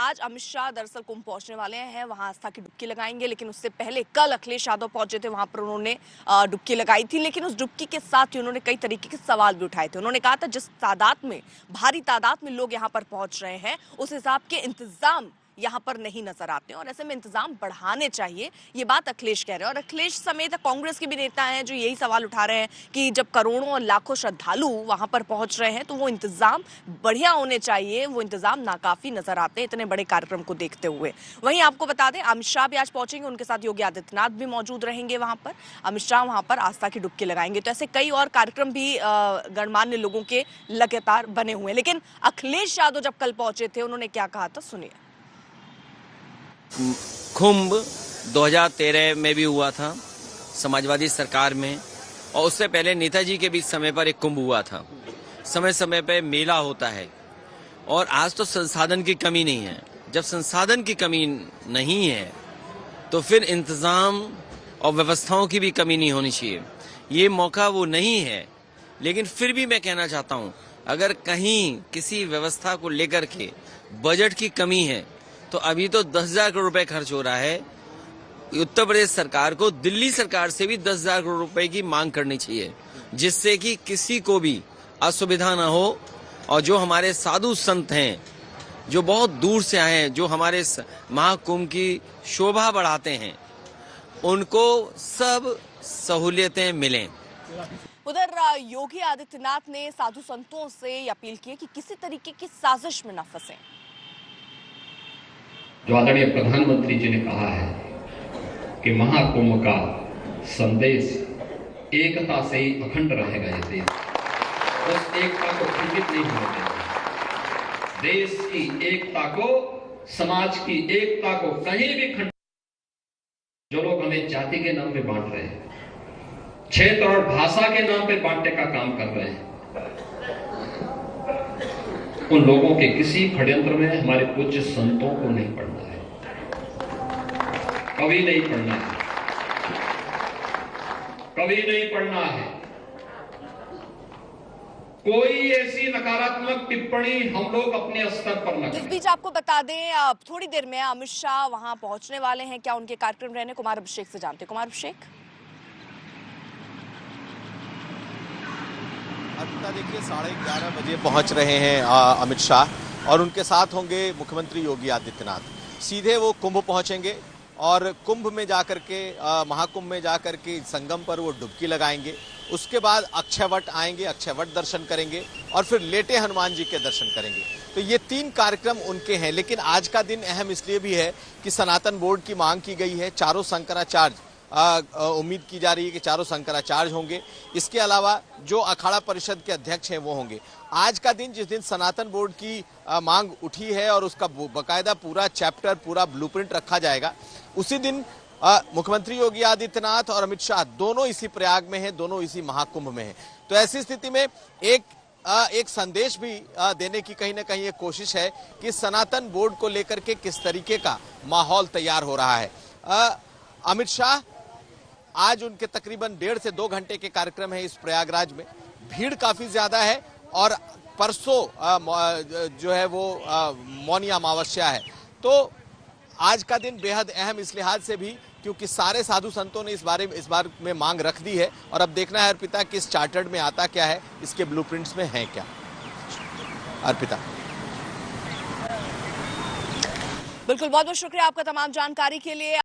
आज अमित शाह दरअसल कुंभ पहुंचने वाले हैं, वहां आस्था की डुबकी लगाएंगे। लेकिन उससे पहले कल अखिलेश यादव पहुंचे थे, वहां पर उन्होंने डुबकी लगाई थी। लेकिन उस डुबकी के साथ ही उन्होंने कई तरीके के सवाल भी उठाए थे। उन्होंने कहा था जिस तादाद में, भारी तादाद में लोग यहां पर पहुंच रहे हैं, उस हिसाब के इंतजाम यहां पर नहीं नजर आते हैं और ऐसे में इंतजाम बढ़ाने चाहिए। ये बात अखिलेश कह रहे हैं और अखिलेश समेत कांग्रेस के भी नेता हैं जो यही सवाल उठा रहे हैं कि जब करोड़ों और लाखों श्रद्धालु वहां पर पहुंच रहे हैं तो वो इंतजाम बढ़िया होने चाहिए। वो इंतजाम नाकाफी नजर आते हैं इतने बड़े कार्यक्रम को देखते हुए। वहीं आपको बता दें, अमित शाह भी आज पहुंचेंगे, उनके साथ योगी आदित्यनाथ भी मौजूद रहेंगे वहां पर। अमित शाह वहां पर आस्था की डुबकी लगाएंगे। तो ऐसे कई और कार्यक्रम भी गणमान्य लोगों के लगातार बने हुए हैं। लेकिन अखिलेश यादव जब कल पहुंचे थे, उन्होंने क्या कहा था, सुनिए। कुंभ 2013 में भी हुआ था समाजवादी सरकार में, और उससे पहले नेताजी के भी समय पर एक कुंभ हुआ था। समय समय पे मेला होता है और आज तो संसाधन की कमी नहीं है। जब संसाधन की कमी नहीं है तो फिर इंतजाम और व्यवस्थाओं की भी कमी नहीं होनी चाहिए। ये मौका वो नहीं है। लेकिन फिर भी मैं कहना चाहता हूँ, अगर कहीं किसी व्यवस्था को लेकर के बजट की कमी है तो अभी तो 10,000 करोड़ रुपए खर्च हो रहा है। उत्तर प्रदेश सरकार को दिल्ली सरकार से भी 10,000 करोड़ रुपए की मांग करनी चाहिए, जिससे कि किसी को भी असुविधा न हो। और जो हमारे साधु संत हैं, जो बहुत दूर से आए हैं, जो हमारे महाकुंभ की शोभा बढ़ाते हैं, उनको सब सहूलियतें मिलें। उधर योगी आदित्यनाथ ने साधु संतों से अपील की कि किसी तरीके की साजिश में न फंसे। जो आदरणीय प्रधानमंत्री जी ने कहा है कि महाकुंभ का संदेश एकता से ही अखंड रहेगा। ये देश उस एकता को खंडित नहीं होने देगा। देश की एकता को, समाज की एकता को कहीं भी खंडित, जो लोग हमें जाति के नाम पे बांट रहे हैं, क्षेत्र और भाषा के नाम पे बांटने का काम कर रहे हैं, उन लोगों के किसी षड्यंत्र में हमारे पूज्य संतों को नहीं पड़ना है, कभी नहीं पड़ना है, कभी नहीं पड़ना है। कोई ऐसी नकारात्मक टिप्पणी हम लोग अपने स्तर पर न करें। इस बीच आपको बता दें, अब थोड़ी देर में अमित शाह वहां पहुंचने वाले हैं। क्या उनके कार्यक्रम रहने, कुमार अभिषेक से जानते हैं। कुमार अभिषेक। अर्पिता, देखिए 11:30 बजे पहुंच रहे हैं अमित शाह और उनके साथ होंगे मुख्यमंत्री योगी आदित्यनाथ। सीधे वो कुंभ पहुंचेंगे और कुंभ में जाकर के, महाकुंभ में जाकर के संगम पर वो डुबकी लगाएंगे। उसके बाद अक्षयवट आएंगे, अक्षयवट दर्शन करेंगे और फिर लेटे हनुमान जी के दर्शन करेंगे। तो ये 3 कार्यक्रम उनके हैं। लेकिन आज का दिन अहम इसलिए भी है कि सनातन बोर्ड की मांग की गई है, चारों शंकराचार्य, उम्मीद की जा रही है कि चारों शंकराचार्य होंगे। इसके अलावा जो अखाड़ा परिषद के अध्यक्ष हैं वो होंगे। आज का दिन, जिस दिन सनातन बोर्ड की मांग उठी है और उसका बकायदा पूरा चैप्टर, पूरा ब्लूप्रिंट रखा जाएगा, उसी दिन मुख्यमंत्री योगी आदित्यनाथ और अमित शाह दोनों इसी प्रयाग में हैं, दोनों इसी महाकुंभ में हैं। तो ऐसी स्थिति में एक संदेश भी देने की कहीं ना कहीं एक कोशिश है कि सनातन बोर्ड को लेकर के किस तरीके का माहौल तैयार हो रहा है। अमित शाह आज उनके तकरीबन 1.5 से 2 घंटे के कार्यक्रम है इस प्रयागराज में। भीड़ काफी ज्यादा है और परसों जो है वो मौनी अमावस्या है। तो आज का दिन बेहद अहम इस लिहाज से भी क्योंकि सारे साधु संतों ने इस बार में मांग रख दी है और अब देखना है अर्पिता कि इस चार्टर्ड में आता क्या है, इसके ब्लूप्रिंट्स में है क्या। अर्पिता। बिल्कुल, बहुत बहुत शुक्रिया आपका तमाम जानकारी के लिए।